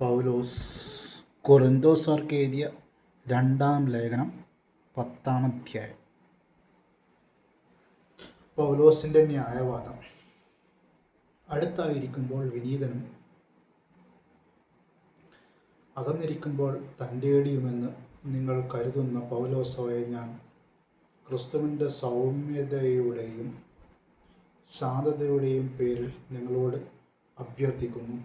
പൗലോസ് കൊറിന്തോസ്യർക്ക് എഴുതിയ രണ്ടാം ലേഖനം 10-ാം അധ്യായം. പൗലോസിൻ്റെ ന്യായവാദം. അടുത്തായിരിക്കുമ്പോൾ വിനീതനും അകന്നിരിക്കുമ്പോൾ തൻ്റെടിയുമെന്ന് നിങ്ങൾ കരുതുന്ന പൗലോസോയെ ഞാൻ ക്രിസ്തുവിൻ്റെ സൗമ്യതയുടെയും ശാന്തതയുടെയും പേരിൽ നിങ്ങളോട് അഭ്യർത്ഥിക്കുന്നു.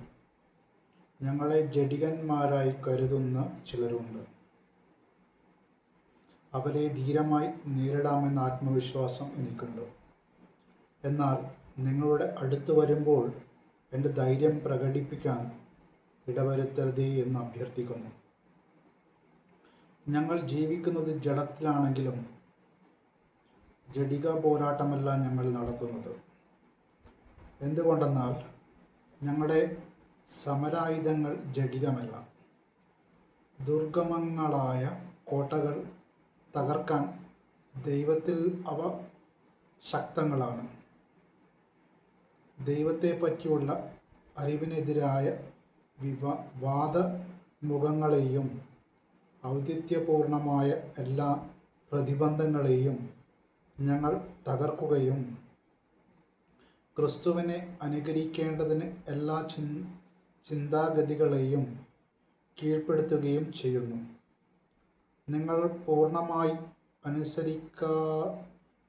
ഞങ്ങളെ ജഡികന്മാരായി കരുതുന്ന ചിലരുണ്ട്. അവരെ ധീരമായി നേരിടാമെന്ന ആത്മവിശ്വാസം എനിക്കുണ്ട്. എന്നാൽ നിങ്ങളുടെ അടുത്ത് വരുമ്പോൾ എൻ്റെ ധൈര്യം പ്രകടിപ്പിക്കാൻ ഇടവരുത്തരുതേ എന്ന് അഭ്യർത്ഥിക്കുന്നു. ഞങ്ങൾ ജീവിക്കുന്നത് ജഡത്തിലാണെങ്കിലും ജഡിക പോരാട്ടമല്ല ഞങ്ങൾ നടത്തുന്നത്. എന്തുകൊണ്ടെന്നാൽ ഞങ്ങളുടെ സമരായുധങ്ങൾ ജഡികമല്ല, ദുർഗമങ്ങളായ കോട്ടകൾ തകർക്കാൻ ദൈവത്തിൽ അവ ശക്തങ്ങളാണ്. ദൈവത്തെ പറ്റിയുള്ള അറിവിനെതിരായ വാദമുഖങ്ങളെയും ഔദിത്യപൂർണമായ എല്ലാ പ്രതിബന്ധങ്ങളെയും ഞങ്ങൾ തകർക്കുകയും ക്രിസ്തുവിനെ അനുകരിക്കേണ്ടതിന് എല്ലാ ചിന്താഗതികളെയും കീഴ്പ്പെടുത്തുകയും ചെയ്യുന്നു. നിങ്ങൾ പൂർണ്ണമായി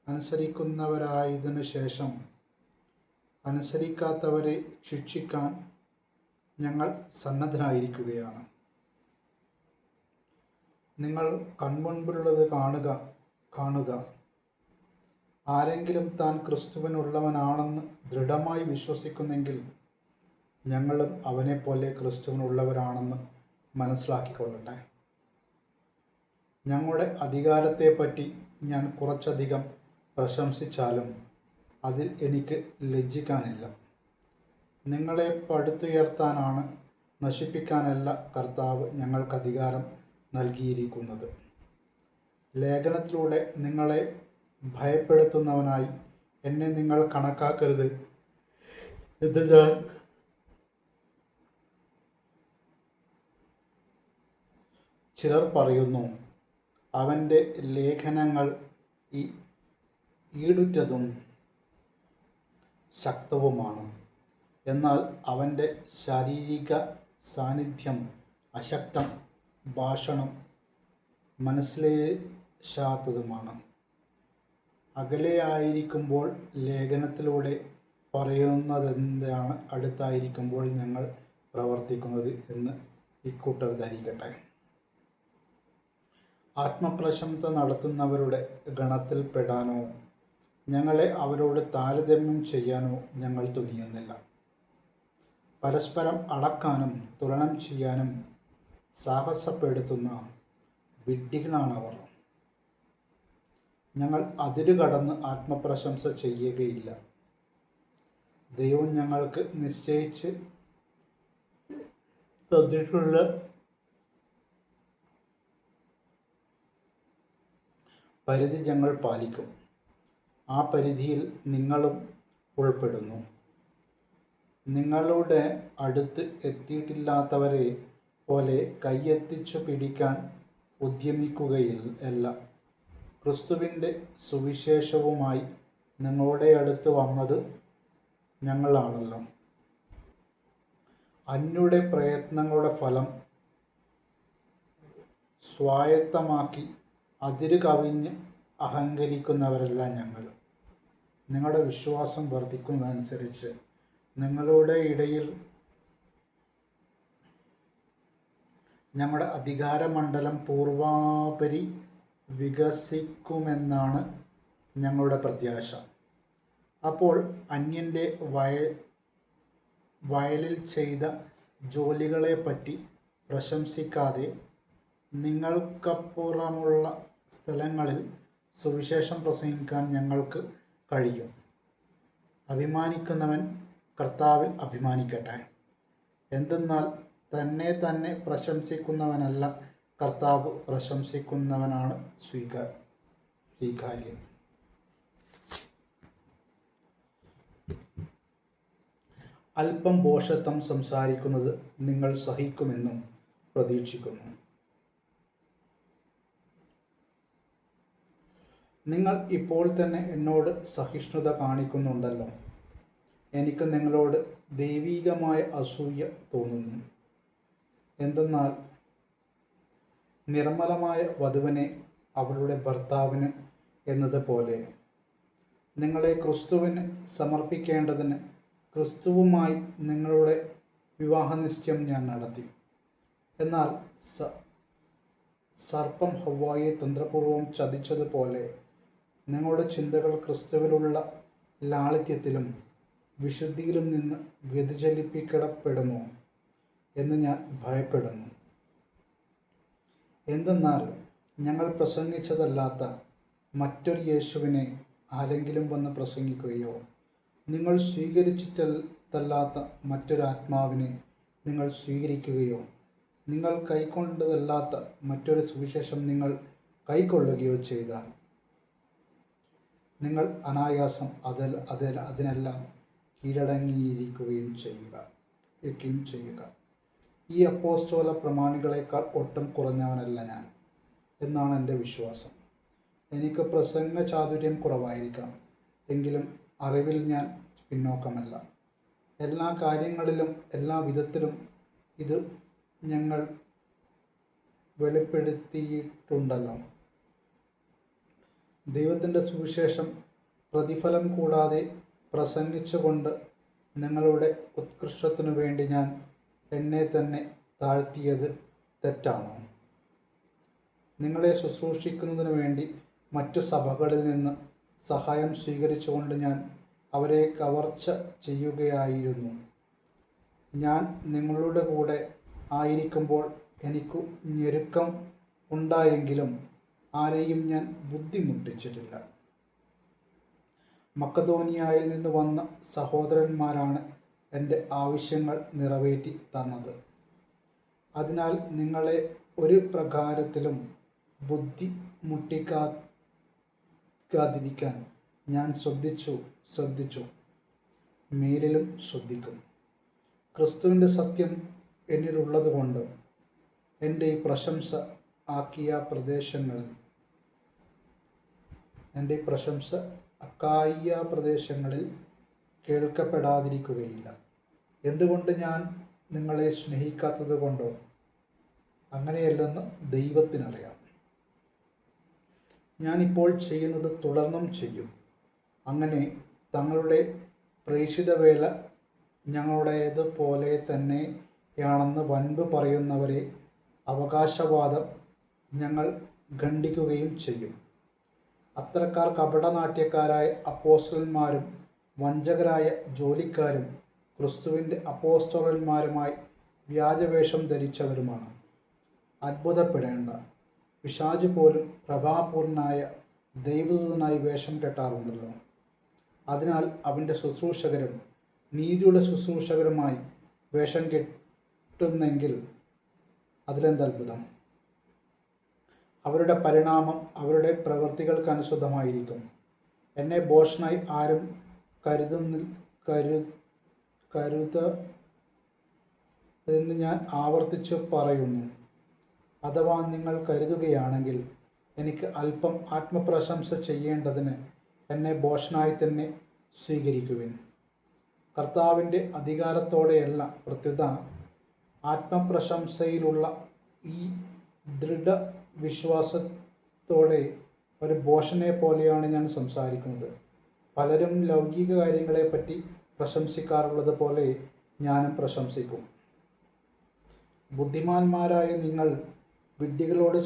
അനുസരിക്കുന്നവരായതിനു ശേഷം അനുസരിക്കാത്തവരെ ശിക്ഷിക്കാൻ ഞങ്ങൾ സന്നദ്ധരായിരിക്കുകയാണ്. നിങ്ങൾ കൺമുൻപിലുള്ളത് കാണുക. ആരെങ്കിലും താൻ ക്രിസ്തുവിനുള്ളവനാണെന്ന് ദൃഢമായി വിശ്വസിക്കുന്നെങ്കിൽ ഞങ്ങളും അവനെപ്പോലെ ക്രിസ്തുവിനുള്ളവരാണെന്ന് മനസ്സിലാക്കിക്കൊള്ളട്ടെ. ഞങ്ങളുടെ അധികാരത്തെപ്പറ്റി ഞാൻ കുറച്ചധികം പ്രശംസിച്ചാലും അതിൽ എനിക്ക് ലജ്ജിക്കാനില്ല. നിങ്ങളെ പടുത്തുയർത്താനാണ്, നശിപ്പിക്കാനല്ല കർത്താവ് ഞങ്ങൾക്ക് അധികാരം നൽകിയിരിക്കുന്നത്. ലേഖനത്തിലൂടെ നിങ്ങളെ ഭയപ്പെടുത്തുന്നവനായി എന്നെ നിങ്ങൾ കണക്കാക്കരുത് എന്ന് ഞാൻ ചിലർ പറയുന്നു. അവൻ്റെ ലേഖനങ്ങൾ ഈടുറ്റതും ശക്തവുമാണ്. എന്നാൽ അവൻ്റെ ശാരീരിക സാന്നിധ്യം അശക്തം, ഭാഷണം മനസ്സിലാകാത്തതുമാണ്. അകലെയായിരിക്കുമ്പോൾ ലേഖനത്തിലൂടെ പറയുന്നതെന്താണ് അടുത്തായിരിക്കുമ്പോൾ ഞങ്ങൾ പ്രവർത്തിക്കുന്നത് എന്ന് ഇക്കൂട്ടർ ധരിക്കട്ടെ. ആത്മപ്രശംസ നടത്തുന്നവരുടെ ഗണത്തിൽപ്പെടാനോ ഞങ്ങളെ അവരോട് താരതമ്യം ചെയ്യാനോ ഞങ്ങൾ തുനിയുന്നില്ല. പരസ്പരം അളക്കാനും തുലനം ചെയ്യാനും സാഹസപ്പെടുത്തുന്ന വിഡ്ഢികളാണവർ. ഞങ്ങൾ അതിരുകടന്ന് ആത്മപ്രശംസ ചെയ്യുകയില്ല. ദൈവം ഞങ്ങൾക്ക് നിശ്ചയിച്ച് തന്നിട്ടുള്ള പരിധി ഞങ്ങൾ പാലിക്കും. ആ പരിധിയിൽ നിങ്ങളും ഉൾപ്പെടുന്നു. നിങ്ങളുടെ അടുത്ത് എത്തിയിട്ടില്ലാത്തവരെ പോലെ കൈയെത്തിച്ചു പിടിക്കാൻ ഉദ്യമിക്കുകയല്ല. ക്രിസ്തുവിൻ്റെ സുവിശേഷവുമായി നിങ്ങളുടെ അടുത്ത് വന്നത് ഞങ്ങളാണല്ലോ. അന്യരുടെ പ്രയത്നങ്ങളുടെ ഫലം സ്വായത്തമാക്കി അതിര് കവിഞ്ഞ് അഹങ്കരിക്കുന്നവരല്ല ഞങ്ങൾ. നിങ്ങളുടെ വിശ്വാസം വർദ്ധിക്കുന്നതനുസരിച്ച് നിങ്ങളുടെ ഇടയിൽ ഞങ്ങളുടെ അധികാരമണ്ഡലം പൂർവാപരി വികസിക്കുമെന്നാണ് ഞങ്ങളുടെ പ്രത്യാശ. അപ്പോൾ അന്യൻ്റെ വയലിൽ ചെയ്ത ജോലികളെപ്പറ്റി പ്രശംസിക്കാതെ നിങ്ങൾക്കപ്പുറമുള്ള സ്ഥലങ്ങളിൽ സുവിശേഷം പ്രസംഗിക്കാൻ ഞങ്ങൾക്ക് കഴിയും. അഭിമാനിക്കുന്നവൻ കർത്താവിൽ അഭിമാനിക്കട്ടെ. എന്തെന്നാൽ തന്നെ പ്രശംസിക്കുന്നവനല്ല, കർത്താവ് പ്രശംസിക്കുന്നവനാണ് സ്വീകാര്യം. അല്പം ഭോഷത്വം സംസാരിക്കുന്നത് നിങ്ങൾ സഹിക്കുമെന്നും പ്രതീക്ഷിക്കുന്നു. നിങ്ങൾ ഇപ്പോൾ തന്നെ എന്നോട് സഹിഷ്ണുത കാണിക്കുന്നുണ്ടല്ലോ. എനിക്ക് നിങ്ങളോട് ദൈവീകമായ അസൂയ തോന്നുന്നു. എന്തെന്നാൽ നിർമ്മലമായ വധുവിനെ അവളുടെ ഭർത്താവിന് എന്നതുപോലെ നിങ്ങളെ ക്രിസ്തുവിന് സമർപ്പിക്കേണ്ടതിന് ക്രിസ്തുവുമായി നിങ്ങളുടെ വിവാഹനിശ്ചയം ഞാൻ നടത്തി. എന്നാൽ സർപ്പം ഹവ്വായെ തന്ത്രപൂർവം ചതിച്ചതുപോലെ നിങ്ങളുടെ ചിന്തകൾ ക്രിസ്തുവിലുള്ള ലാളിത്യത്തിലും വിശുദ്ധിയിലും നിന്ന് വ്യതിചലിപ്പിക്കപ്പെടുമോ എന്ന് ഞാൻ ഭയപ്പെടുന്നു. എന്തെന്നാൽ ഞങ്ങൾ പ്രസംഗിച്ചതല്ലാത്ത മറ്റൊരു യേശുവിനെ ആരെങ്കിലും വന്ന് പ്രസംഗിക്കുകയോ നിങ്ങൾ സ്വീകരിച്ചിട്ടല്ലാത്ത മറ്റൊരു ആത്മാവിനെ നിങ്ങൾ സ്വീകരിക്കുകയോ നിങ്ങൾ കൈക്കൊണ്ടതല്ലാത്ത മറ്റൊരു സുവിശേഷം നിങ്ങൾ കൈക്കൊള്ളുകയോ ചെയ്താൽ നിങ്ങൾ അനായാസം അതിനെല്ലാം കീഴടങ്ങിയിരിക്കുകയും ചെയ്യുക. ഈ അപ്പോസ്തല പ്രമാണികളെക്കാൾ ഒട്ടും കുറഞ്ഞവനല്ല ഞാൻ എന്നാണ് എൻ്റെ വിശ്വാസം. എനിക്ക് പ്രസംഗ ചാതുര്യം കുറവായിരിക്കാം, എങ്കിലും അറിവിൽ ഞാൻ പിന്നോക്കമല്ല. എല്ലാ കാര്യങ്ങളിലും എല്ലാ വിധത്തിലും ഇത് ഞങ്ങൾ വെളിപ്പെടുത്തിയിട്ടുണ്ടല്ലോ. ദൈവത്തിൻ്റെ സുവിശേഷം പ്രതിഫലം കൂടാതെ പ്രസംഗിച്ചുകൊണ്ട് നിങ്ങളുടെ ഉത്കൃഷ്ടത്തിനു വേണ്ടി ഞാൻ എന്നെ തന്നെ താഴ്ത്തിയത് തെറ്റാണോ? നിങ്ങളെ ശുശ്രൂഷിക്കുന്നതിനു വേണ്ടി മറ്റു സഭകളിൽ നിന്ന് സഹായം സ്വീകരിച്ചുകൊണ്ട് ഞാൻ അവരെ കവർച്ച ചെയ്യുകയായിരുന്നു. ഞാൻ നിങ്ങളുടെ കൂടെ ആയിരിക്കുമ്പോൾ എനിക്കു ഞെരുക്കം ഉണ്ടായെങ്കിലും ആരെയും ഞാൻ ബുദ്ധിമുട്ടിച്ചിട്ടില്ല. മക്കതോനിയയിൽ നിന്ന് വന്ന സഹോദരന്മാരാണ് എൻ്റെ ആവശ്യങ്ങൾ നിറവേറ്റി തന്നത്. അതിനാൽ നിങ്ങളെ ഒരു പ്രകാരത്തിലും ബുദ്ധിമുട്ടിക്കാതിരിക്കാൻ ഞാൻ ശ്രദ്ധിച്ചു മേലിലും ശ്രദ്ധിക്കും. ക്രിസ്തുവിൻ്റെ സത്യം എന്നിലുള്ളതുകൊണ്ട് എൻ്റെ ഈ പ്രശംസ അക്കായിയ പ്രദേശങ്ങളിൽ കേൾക്കപ്പെടാതിരിക്കുകയില്ല. എന്തുകൊണ്ട് ഞാൻ നിങ്ങളെ സ്നേഹിക്കാത്തത് കൊണ്ടോ? അങ്ങനെയല്ലെന്ന് ദൈവത്തിനറിയാം. ഞാനിപ്പോൾ ചെയ്യുന്നത് തുടർന്നും ചെയ്യും. അങ്ങനെ തങ്ങളുടെ പ്രേക്ഷിത വേല ഞങ്ങളുടേതുപോലെ തന്നെയാണെന്ന് വൻപ് പറയുന്നവരെ അവകാശവാദം ഞങ്ങൾ ഖണ്ഡിക്കുകയും ചെയ്യും. അത്തരക്കാർ കപടനാട്യക്കാരായ അപ്പോസ്തലന്മാരും വഞ്ചകരായ ജോലിക്കാരും ക്രിസ്തുവിൻ്റെ അപ്പോസ്തലന്മാരുമായി വ്യാജവേഷം ധരിച്ചവരുമാണ്. അത്ഭുതപ്പെടേണ്ട. പിശാച് പോലും പ്രഭാപൂർണനായ ദൈവദൂതനായി വേഷം കെട്ടാറുണ്ടല്ലോ. അതിനാൽ അവൻ്റെ ശുശ്രൂഷകരും നീതിയുടെ ശുശ്രൂഷകരുമായി വേഷം കെട്ടുന്നെങ്കിൽ അതിലെന്തത്ഭുതം? അവരുടെ പരിണാമം അവരുടെ പ്രവൃത്തികൾക്കനുസൃതമായിരിക്കും. എന്നെ ഭോഷനായി ആരും കരുതെന്ന് ഞാൻ ആവർത്തിച്ചു പറയുന്നു. അഥവാ നിങ്ങൾ കരുതുകയാണെങ്കിൽ എനിക്ക് അല്പം ആത്മപ്രശംസ ചെയ്യേണ്ടതിന് എന്നെ ഭോഷനായി തന്നെ സ്വീകരിക്കുവിൻ. കർത്താവിൻ്റെ അധികാരത്തോടെയല്ല, പ്രത്യുത ആത്മപ്രശംസയിലുള്ള ഈ ദൃഢവിശ്വാസത്തോടെ ഒരു ഭോഷനെ പോലെയാണ് ഞാൻ സംസാരിക്കുന്നത്. പലരും ലൗകിക കാര്യങ്ങളെപ്പറ്റി പ്രശംസിക്കാറുള്ളത് പോലെ ഞാനും പ്രശംസിക്കും. ബുദ്ധിമാന്മാരായ നിങ്ങൾ വിഡ്ഢികളോട്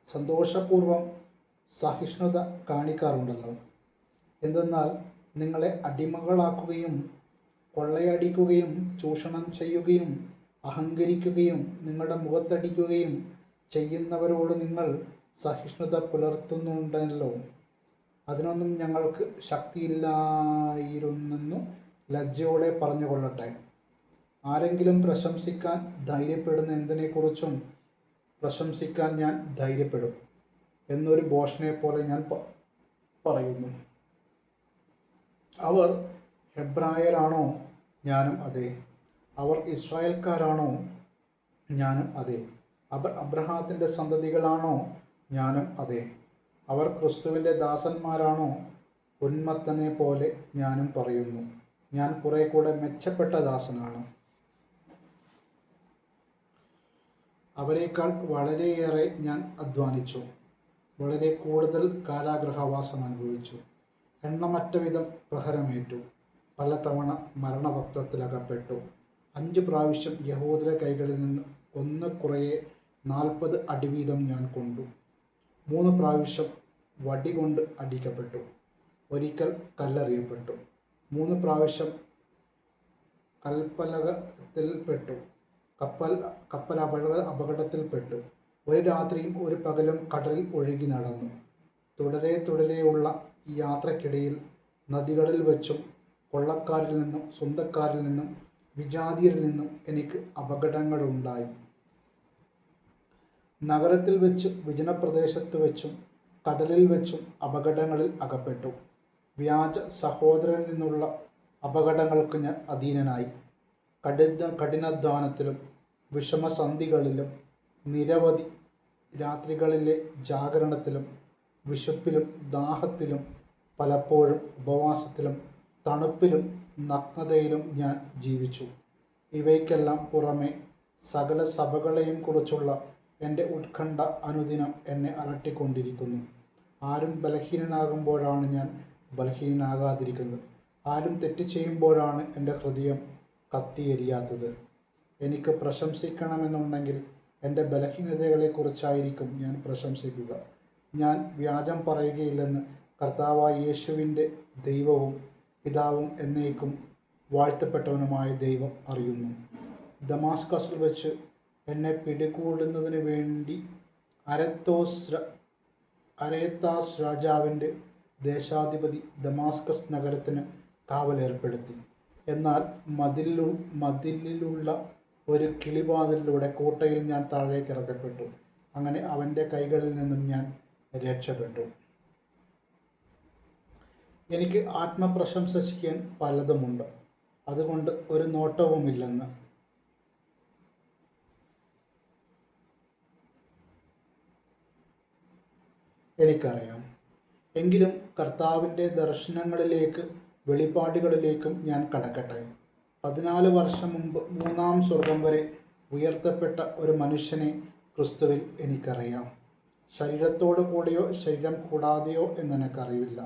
സന്തോഷപൂർവ്വം സഹിഷ്ണുത കാണിക്കാറുണ്ടല്ലോ. എന്തെന്നാൽ നിങ്ങളെ അടിമകളാക്കുകയും കൊള്ളയടിക്കുകയും ചൂഷണം ചെയ്യുകയും അഹങ്കരിക്കുകയും നിങ്ങളുടെ മുഖത്തടിക്കുകയും ചെയ്യുന്നവരോട് നിങ്ങൾ സഹിഷ്ണുത പുലർത്തുന്നുണ്ടല്ലോ. അതിനൊന്നും ഞങ്ങൾക്ക് ശക്തിയില്ലായിരുന്നെന്നു ലജ്ജയോടെ പറഞ്ഞുകൊള്ളട്ടെ. ആരെങ്കിലും പ്രശംസിക്കാൻ ധൈര്യപ്പെടുന്ന എന്തിനെക്കുറിച്ചും പ്രശംസിക്കാൻ ഞാൻ ധൈര്യപ്പെടും എന്നൊരു ഭോഷനെ പോലെ ഞാൻ പറയുന്നു. അവർ ഹെബ്രായരാണോ ഞാനും അതെ. അവർ ഇസ്രായേൽക്കാരാണോ? ഞാനും അതെ. അവർ അബ്രഹാത്തിൻ്റെ സന്തതികളാണോ? ഞാനും അതെ. അവർ ക്രിസ്തുവിൻ്റെ ദാസന്മാരാണോ? ഉന്മത്തനെ പോലെ ഞാനും പറയുന്നു, ഞാൻ കുറെ കൂടെ മെച്ചപ്പെട്ട ദാസനാണ്. അവരെക്കാൾ വളരെയേറെ ഞാൻ അധ്വാനിച്ചു, വളരെ കൂടുതൽ കാരാഗൃഹവാസം അനുഭവിച്ചു, എണ്ണമറ്റ വിധം പ്രഹരമേറ്റു, പലതവണ മരണവക്ത്രത്തിലകപ്പെട്ടു. 5 പ്രാവശ്യം യഹൂദരുടെ കൈകളിൽ നിന്ന് ഒന്ന് കുറയെ 40 അടി വീതം ഞാൻ കൊണ്ടു. 3 പ്രാവശ്യം വടികൊണ്ട് അടിക്കപ്പെട്ടു. ഒരിക്കൽ കല്ലെറിയപ്പെട്ടു. 3 പ്രാവശ്യം കൽപ്പലകത്തിൽപ്പെട്ടു. കപ്പൽ അപകടത്തിൽപ്പെട്ടു. ഒരു രാത്രിയും ഒരു പകലും കടലിൽ ഒഴുകി നടന്നു. തുടരെയുള്ള ഈ യാത്രക്കിടയിൽ നദികളിൽ വെച്ചും കൊള്ളക്കാരിൽ നിന്നും സ്വന്തക്കാരിൽ നിന്നും വിജാതിയരിൽ നിന്നും എനിക്ക് അപകടങ്ങളുണ്ടായി. നഗരത്തിൽ വെച്ചും വിജനപ്രദേശത്ത് വെച്ചും കടലിൽ വെച്ചും അപകടങ്ങളിൽ അകപ്പെട്ടു. വ്യാജ സഹോദരനിൽ നിന്നുള്ള അപകടങ്ങൾക്ക് ഞാൻ അധീനനായി. കഠിനാധ്വാനത്തിലും വിഷമസന്ധികളിലും നിരവധി രാത്രികളിലെ ജാഗരണത്തിലും വിശപ്പിലും ദാഹത്തിലും പലപ്പോഴും ഉപവാസത്തിലും തണുപ്പിലും നഗ്നതയിലും ഞാൻ ജീവിച്ചു. ഇവയ്ക്കെല്ലാം പുറമെ സകല സഭകളെയും കുറിച്ചുള്ള എൻ്റെ ഉത്കണ്ഠ അനുദിനം എന്നെ അലട്ടിക്കൊണ്ടിരിക്കുന്നു. ആരും ബലഹീനനാകുമ്പോഴാണ് ഞാൻ ബലഹീനനാകാതിരിക്കുന്നത്. ആരും തെറ്റ് ചെയ്യുമ്പോഴാണ് എൻ്റെ ഹൃദയം കത്തിയെരിയാത്തത്. എനിക്ക് പ്രശംസിക്കണമെന്നുണ്ടെങ്കിൽ എൻ്റെ ബലഹീനതകളെക്കുറിച്ചായിരിക്കും ഞാൻ പ്രശംസിക്കുക. ഞാൻ വ്യാജം പറയുകയില്ലെന്ന് കർത്താവായ യേശുവിൻ്റെ ദൈവവും പിതാവും എന്നേക്കും വാഴ്ത്തപ്പെട്ടവനുമായ ദൈവം അറിയുന്നു. ദമാസ്കസിൽ വെച്ച് എന്നെ പിടികൂടുന്നതിന് വേണ്ടി അരേത്താസ് രാജാവിൻ്റെ ദേശാധിപതി ദമാസ്കസ് നഗരത്തിന് കാവലേർപ്പെടുത്തി. എന്നാൽ മതിലിലുള്ള ഒരു കിളിവാതിലിലൂടെ കോട്ടയിൽ ഞാൻ താഴേക്ക് ഇറക്കപ്പെട്ടു. അങ്ങനെ അവൻ്റെ കൈകളിൽ നിന്നും ഞാൻ രക്ഷപ്പെട്ടു. എനിക്ക് ആത്മപ്രശംസിക്കാൻ പലതുമുണ്ട്, അതുകൊണ്ട് ഒരു നോട്ടവുമില്ലെന്ന് എനിക്കറിയാം. എങ്കിലും കർത്താവിൻ്റെ ദർശനങ്ങളിലേക്ക് വെളിപ്പാടുകളിലേക്കും ഞാൻ കടക്കട്ടെ. 14 വർഷം മുമ്പ് 3-ാം സ്വർഗം വരെ ഉയർത്തപ്പെട്ട ഒരു മനുഷ്യനെ ക്രിസ്തുവിൽ എനിക്കറിയാം. ശരീരത്തോടു കൂടെയോ ശരീരം കൂടാതെയോ എന്നെനിക്കറിയില്ല.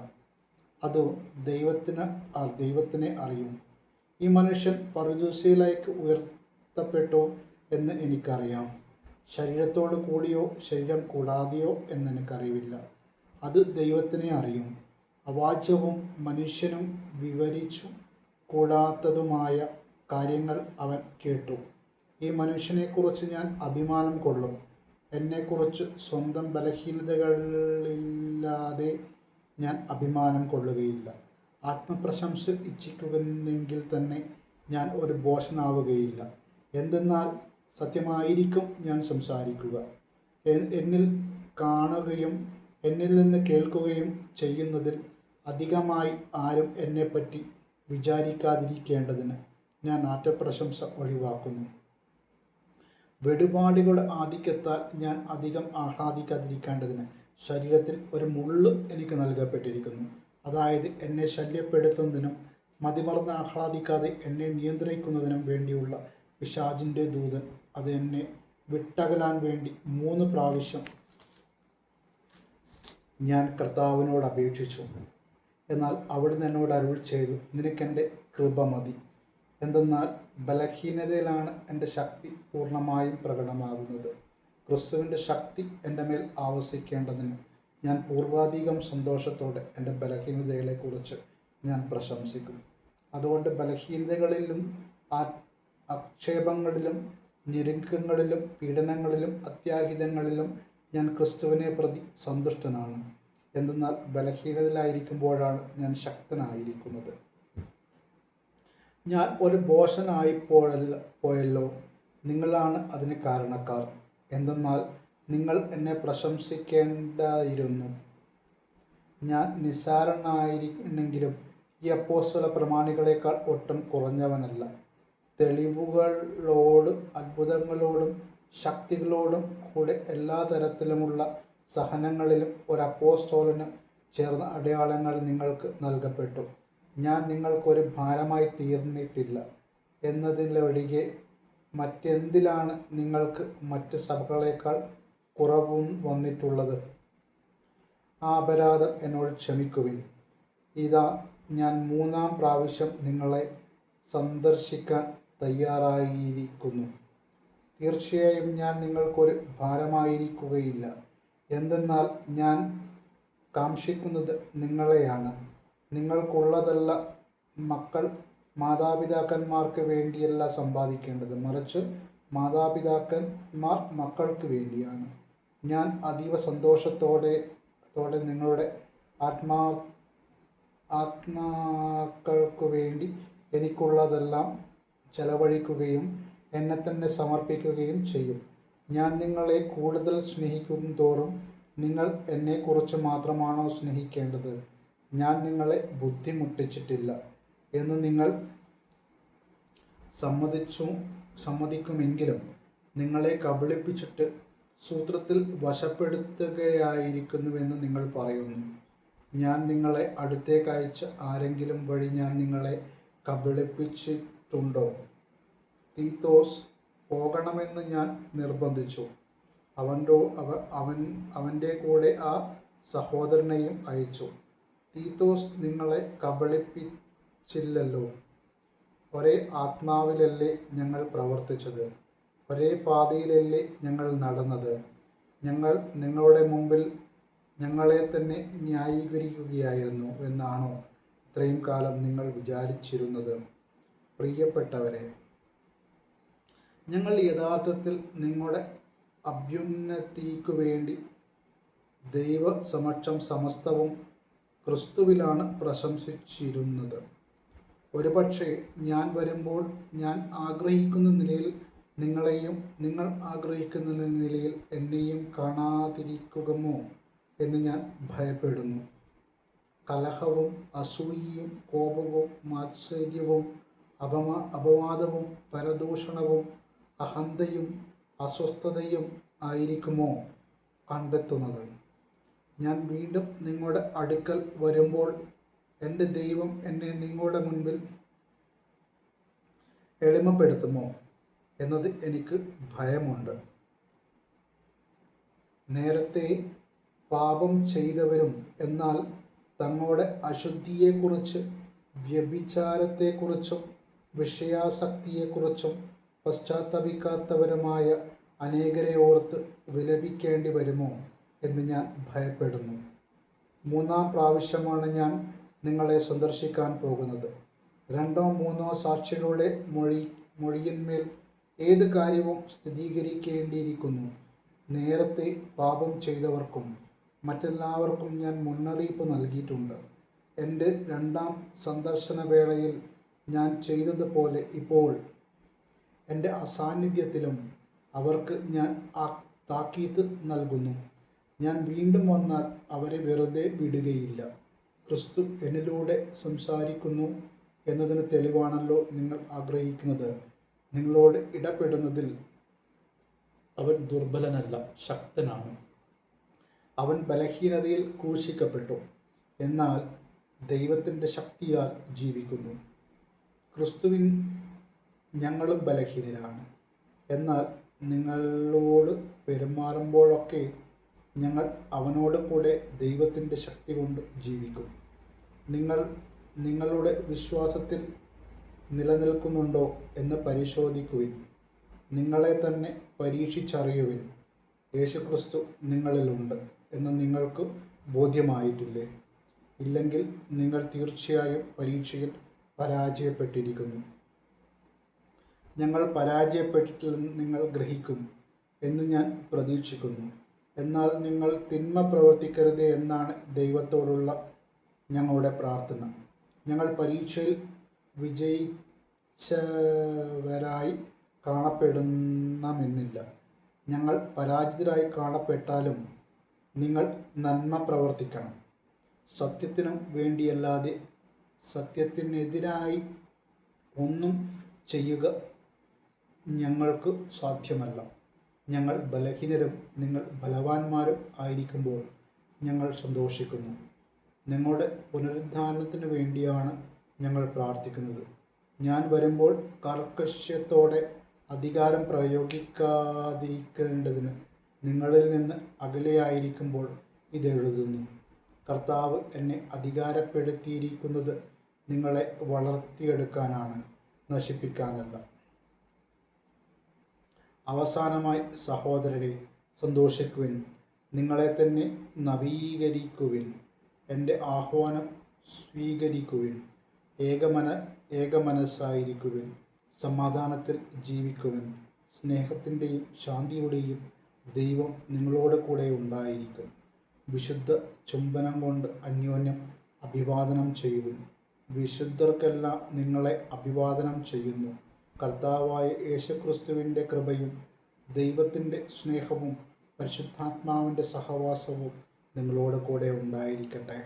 അത് ദൈവത്തിനെ അറിയും. ഈ മനുഷ്യൻ പറുദീസയിലേക്ക് ഉയർത്തപ്പെട്ടോ എന്ന് എനിക്കറിയാം. ശരീരത്തോടു കൂടിയോ ശരീരം കൂടാതെയോ എന്നെനിക്കറിയില്ല. അത് ദൈവത്തിനെ അറിയും. അവാച്യവും മനുഷ്യനും വിവരിച്ചു കൂടാത്തതുമായ കാര്യങ്ങൾ അവൻ കേട്ടു. ഈ മനുഷ്യനെക്കുറിച്ച് ഞാൻ അഭിമാനം കൊള്ളും. എന്നെക്കുറിച്ച് സ്വന്തം ബലഹീനതകളില്ലാതെ ഞാൻ അഭിമാനം കൊള്ളുകയില്ല. ആത്മപ്രശംസ ഇച്ഛിക്കുന്നെങ്കിൽ തന്നെ ഞാൻ ഒരു ഭോഷനാവുകയില്ല. എന്തെന്നാൽ സത്യമായിരിക്കും ഞാൻ സംസാരിക്കുക. എന്നിൽ കാണുകയും എന്നിൽ നിന്ന് കേൾക്കുകയും ചെയ്യുന്നതിൽ അധികമായി ആരും എന്നെപ്പറ്റി വിചാരിക്കാതിരിക്കേണ്ടതിന് ഞാൻ ആത്മപ്രശംസ ഒഴിവാക്കുന്നു. വെടുപാടുകളുടെ ആധിക്യത്താൽ ഞാൻ അധികം ആഹ്ലാദിക്കാതിരിക്കേണ്ടതിന് ശരീരത്തിൽ ഒരു മുള്ള് എനിക്ക് നൽകപ്പെട്ടിരിക്കുന്നു. അതായത് എന്നെ ശല്യപ്പെടുത്തുന്നതിനും മതിമറന്ന് ആഹ്ലാദിക്കാതെ എന്നെ നിയന്ത്രിക്കുന്നതിനും വേണ്ടിയുള്ള പിശാചിൻ്റെ ദൂതൻ. അത് എന്നെ വിട്ടകലാൻ വേണ്ടി 3 പ്രാവശ്യം ഞാൻ കർത്താവിനോട് അപേക്ഷിച്ചു. എന്നാൽ അവിടുന്ന് എന്നോട് അരുൾ ചെയ്തു, നിനക്കെൻ്റെ കൃപ മതി. എന്തെന്നാൽ ബലഹീനതയിലാണ് എൻ്റെ ശക്തി പൂർണ്ണമായും പ്രകടമാകുന്നത്. ക്രിസ്തുവിൻ്റെ ശക്തി എൻ്റെ മേൽ ആവസിക്കേണ്ടതിന് ഞാൻ പൂർവാധികം സന്തോഷത്തോടെ എൻ്റെ ബലഹീനതകളെക്കുറിച്ച് ഞാൻ പ്രശംസിക്കും. അതുകൊണ്ട് ബലഹീനതകളിലും ആക്ഷേപങ്ങളിലും ഞെരുക്കങ്ങളിലും പീഡനങ്ങളിലും അത്യാഹിതങ്ങളിലും ഞാൻ ക്രിസ്തുവിനെ പ്രതി സന്തുഷ്ടനാണ്. എന്തെന്നാൽ ബലഹീനതയിലായിരിക്കുമ്പോഴാണ് ഞാൻ ശക്തനായിരിക്കുന്നത്. ഞാൻ ഒരു ഭോഷനായി പോയല്ലോ. നിങ്ങളാണ് അതിന് കാരണക്കാർ. എന്തെന്നാൽ നിങ്ങൾ എന്നെ പ്രശംസിക്കേണ്ടായിരുന്നു. ഞാൻ നിസ്സാരനായിരുന്നെങ്കിലും ഈ അപ്പോസ്തല പ്രമാണികളെക്കാൾ ഒട്ടും കുറഞ്ഞവനല്ല. തെളിവുകളോടും അത്ഭുതങ്ങളോടും ശക്തികളോടും കൂടെ എല്ലാ തരത്തിലുമുള്ള സഹനങ്ങളിലും ഒരു അപ്പോസ്തലന് ചേർന്ന അടയാളങ്ങൾ നിങ്ങൾക്ക് നൽകപ്പെട്ടു. ഞാൻ നിങ്ങൾക്കൊരു ഭാരമായി തീർന്നിട്ടില്ല എന്നതിലൊഴികെ മറ്റെന്തിലാണ് നിങ്ങൾക്ക് മറ്റ് സഭകളേക്കാൾ കുറവും വന്നിട്ടുള്ളത്? ആ അപരാധം എന്നോട് ക്ഷമിക്കുവിൻ. ഇതാ, ഞാൻ 3-ാം പ്രാവശ്യം നിങ്ങളെ സന്ദർശിക്കാൻ തയ്യാറായിരിക്കുന്നു. തീർച്ചയായും ഞാൻ നിങ്ങൾക്കൊരു ഭാരമായിരിക്കുകയില്ല. എന്തെന്നാൽ ഞാൻ കാംക്ഷിക്കുന്നത് നിങ്ങളെയാണ്. നിങ്ങൾക്കുള്ളതല്ല മക്കൾ മാതാപിതാക്കന്മാർക്ക് വേണ്ടിയല്ല സമ്പാദിക്കേണ്ടത്, മറിച്ച് മാതാപിതാക്കന്മാർ മക്കൾക്ക് വേണ്ടിയാണ്. ഞാൻ അതീവ സന്തോഷത്തോടെ നിങ്ങളുടെ ആത്മാക്കൾക്കു വേണ്ടി എനിക്കുള്ളതെല്ലാം ചെലവഴിക്കുകയും എന്നെ തന്നെ സമർപ്പിക്കുകയും ചെയ്യും. ഞാൻ നിങ്ങളെ കൂടുതൽ സ്നേഹിക്കും തോറും നിങ്ങൾ എന്നെക്കുറിച്ച് മാത്രമാണോ സ്നേഹിക്കേണ്ടത്? ഞാൻ നിങ്ങളെ ബുദ്ധിമുട്ടിച്ചിട്ടില്ല എന്ന് നിങ്ങൾ സമ്മതിക്കുമെങ്കിലും നിങ്ങളെ കബളിപ്പിച്ചിട്ട് സൂത്രത്തിൽ വശപ്പെടുത്തുകയായിരിക്കുന്നുവെന്ന് നിങ്ങൾ പറയുന്നു. ഞാൻ നിങ്ങളെ അടുത്തേക്ക് അയച്ച ആരെങ്കിലും വഴി ഞാൻ നിങ്ങളെ കബളിപ്പിച്ചിട്ടുണ്ടോ? തീത്തോസ് പോകണമെന്ന് ഞാൻ നിർബന്ധിച്ചു. അവൻ്റെ കൂടെ ആ സഹോദരനെയും അയച്ചു. തീത്തോസ് നിങ്ങളെ കബളിപ്പിച്ചില്ലല്ലോ. ഒരേ ആത്മാവിലല്ലേ ഞങ്ങൾ പ്രവർത്തിച്ചത്? ഒരേ പാതയിലല്ലേ ഞങ്ങൾ നടന്നത്? ഞങ്ങൾ നിങ്ങളുടെ മുമ്പിൽ ഞങ്ങളെ തന്നെ ന്യായീകരിക്കുകയായിരുന്നു എന്നാണോ ഇത്രയും കാലം നിങ്ങൾ വിചാരിച്ചിരുന്നത്? പ്രിയപ്പെട്ടവരെ, ഞങ്ങൾ യഥാർത്ഥത്തിൽ നിങ്ങളുടെ അഭ്യുന്നതിക്കു വേണ്ടി ദൈവസമക്ഷം സമസ്തവും ക്രിസ്തുവിലാണ് പ്രശംസിച്ചിരുന്നത്. ഒരുപക്ഷെ ഞാൻ വരുമ്പോൾ ഞാൻ ആഗ്രഹിക്കുന്ന നിലയിൽ നിങ്ങളെയും നിങ്ങൾ ആഗ്രഹിക്കുന്ന നിലയിൽ എന്നെയും കാണാതിരിക്കുമോ എന്ന് ഞാൻ ഭയപ്പെടുന്നു. കലഹവും അസൂയയും കോപവും മാത്സര്യവും അപവാദവും പരദൂഷണവും അഹന്തയും അസ്വസ്ഥതയും ആയിരിക്കുമോ കണ്ടെത്തുന്നത്? ഞാൻ വീണ്ടും നിങ്ങളുടെ അടുക്കൽ വരുമ്പോൾ എൻ്റെ ദൈവം എന്നെ നിങ്ങളുടെ മുൻപിൽ എളിമപ്പെടുത്തുമോ എന്നത് എനിക്ക് ഭയമുണ്ട്. നേരത്തെ പാപം ചെയ്തവരും എന്നാൽ തങ്ങളുടെ അശുദ്ധിയെക്കുറിച്ച് വ്യഭിചാരത്തെക്കുറിച്ചും വിഷയാസക്തിയെക്കുറിച്ചും പശ്ചാത്തപിക്കാത്തവരുമായ അനേകരെ ഓർത്ത് വിലപിക്കേണ്ടി വരുമോ എന്ന് ഞാൻ ഭയപ്പെടുന്നു. 3-ാം പ്രാവശ്യമാണ് ഞാൻ നിങ്ങളെ സന്ദർശിക്കാൻ പോകുന്നത്. 2-ഓ 3-ഓ സാക്ഷികളുടെ മൊഴിയിന്മേൽ ഏത് കാര്യവും സ്ഥിരീകരിക്കേണ്ടിയിരിക്കുന്നു. നേരത്തെ പാപം ചെയ്തവർക്കും മറ്റെല്ലാവർക്കും ഞാൻ മുന്നറിയിപ്പ് നൽകിയിട്ടുണ്ട്. എൻ്റെ 2-ാം സന്ദർശന വേളയിൽ ഞാൻ ചെയ്തതുപോലെ ഇപ്പോൾ എൻ്റെ അസാന്നിധ്യത്തിലും അവർക്ക് ഞാൻ താക്കീത് നൽകുന്നു. ഞാൻ വീണ്ടും വന്നാൽ അവരെ വെറുതെ വിടുകയില്ല. ക്രിസ്തു എന്നിലൂടെ സംസാരിക്കുന്നു എന്നതിന് തെളിവാണല്ലോ നിങ്ങൾ ആഗ്രഹിക്കുന്നത്. നിങ്ങളോട് ഇടപെടുന്നതിൽ അവൻ ദുർബലനല്ല, ശക്തനാണ്. അവൻ ബലഹീനതയിൽ ക്രൂശിക്കപ്പെട്ടു, എന്നാൽ ദൈവത്തിൻ്റെ ശക്തിയാൽ ജീവിക്കുന്നു. ക്രിസ്തുവിൻ ഞങ്ങളും ബലഹീനരാണ്, എന്നാൽ നിങ്ങളോട് പെരുമാറുമ്പോഴൊക്കെ ഞങ്ങൾ അവനോട് കൂടെ ദൈവത്തിൻ്റെ ശക്തി കൊണ്ട് ജീവിക്കും. നിങ്ങൾ നിങ്ങളുടെ വിശ്വാസത്തിൽ നിലനിൽക്കുന്നുണ്ടോ എന്ന് പരിശോധിക്കുവിൻ. നിങ്ങളെ തന്നെ പരീക്ഷിച്ചറിയുവിൻ. യേശുക്രിസ്തു നിങ്ങളിലുണ്ട് എന്ന് നിങ്ങൾക്ക് ബോധ്യമായിട്ടില്ലേ? ഇല്ലെങ്കിൽ നിങ്ങൾ തീർച്ചയായും പരീക്ഷയിൽ പരാജയപ്പെട്ടിരിക്കുന്നു. ഞങ്ങൾ പരാജയപ്പെട്ടിട്ടില്ലെന്ന് നിങ്ങൾ ഗ്രഹിക്കും എന്ന് ഞാൻ പ്രതീക്ഷിക്കുന്നു. എന്നാൽ നിങ്ങൾ തിന്മ പ്രവർത്തിക്കരുത് എന്നാണ് ദൈവത്തോടുള്ള ഞങ്ങളുടെ പ്രാർത്ഥന. ഞങ്ങൾ പരീക്ഷയിൽ വിജയിച്ചവരായി കാണപ്പെടണമെന്നില്ല. ഞങ്ങൾ പരാജിതരായി കാണപ്പെട്ടാലും നിങ്ങൾ നന്മ പ്രവർത്തിക്കണം. സത്യത്തിനു വേണ്ടിയല്ലാതെ സത്യത്തിനെതിരായി ഒന്നും ചെയ്യുക ഞങ്ങൾക്ക് സാധ്യമല്ല. ഞങ്ങൾ ബലഹീനരും നിങ്ങൾ ബലവാന്മാരും ആയിരിക്കുമ്പോൾ ഞങ്ങൾ സന്തോഷിക്കുന്നു. നിങ്ങളുടെ പുനരുദ്ധാനത്തിന് വേണ്ടിയാണ് ഞങ്ങൾ പ്രാർത്ഥിക്കുന്നത്. ഞാൻ വരുമ്പോൾ കർക്കശ്യത്തോടെ അധികാരം പ്രയോഗിക്കാതിരിക്കേണ്ടതിന് നിങ്ങളിൽ നിന്ന് അകലെയായിരിക്കുമ്പോൾ ഇതെഴുതുന്നു. കർത്താവ് എന്നെ അധികാരപ്പെടുത്തിയിരിക്കുന്നത് നിങ്ങളെ വളർത്തിയെടുക്കാനാണ്, നശിപ്പിക്കാനല്ല. അവസാനമായി സഹോദരരെ, സന്തോഷിക്കുവിൻ, നിങ്ങളെ തന്നെ നവീകരിക്കുവിൻ, എൻ്റെ ആഹ്വാനം സ്വീകരിക്കുവിൻ, ഏകമനസ്സായിരിക്കുവിൻ, സമാധാനത്തിൽ ജീവിക്കുവിൻ. സ്നേഹത്തിൻ്റെയും ശാന്തിയുടെയും ദൈവം നിങ്ങളോട് കൂടെ ഉണ്ടായിരിക്കും. വിശുദ്ധ ചുംബനം കൊണ്ട് അന്യോന്യം അഭിവാദനം ചെയ്യുവിൻ. വിശുദ്ധർക്കെല്ലാം നിങ്ങളെ അഭിവാദനം ചെയ്യുന്നു. കർത്താവായ യേശുക്രിസ്തുവിൻ്റെ കൃപയും ദൈവത്തിൻ്റെ സ്നേഹവും പരിശുദ്ധാത്മാവിൻ്റെ സഹവാസവും നിങ്ങളോട് കൂടെ ഉണ്ടായിരിക്കട്ടെ.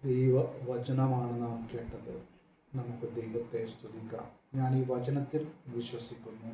ദൈവവചനമാണ് നാം കേട്ടത്. നമുക്ക് ദൈവത്തെ സ്തുതിക്കാം. ഞാൻ ഈ വചനത്തിൽ വിശ്വസിക്കുന്നു.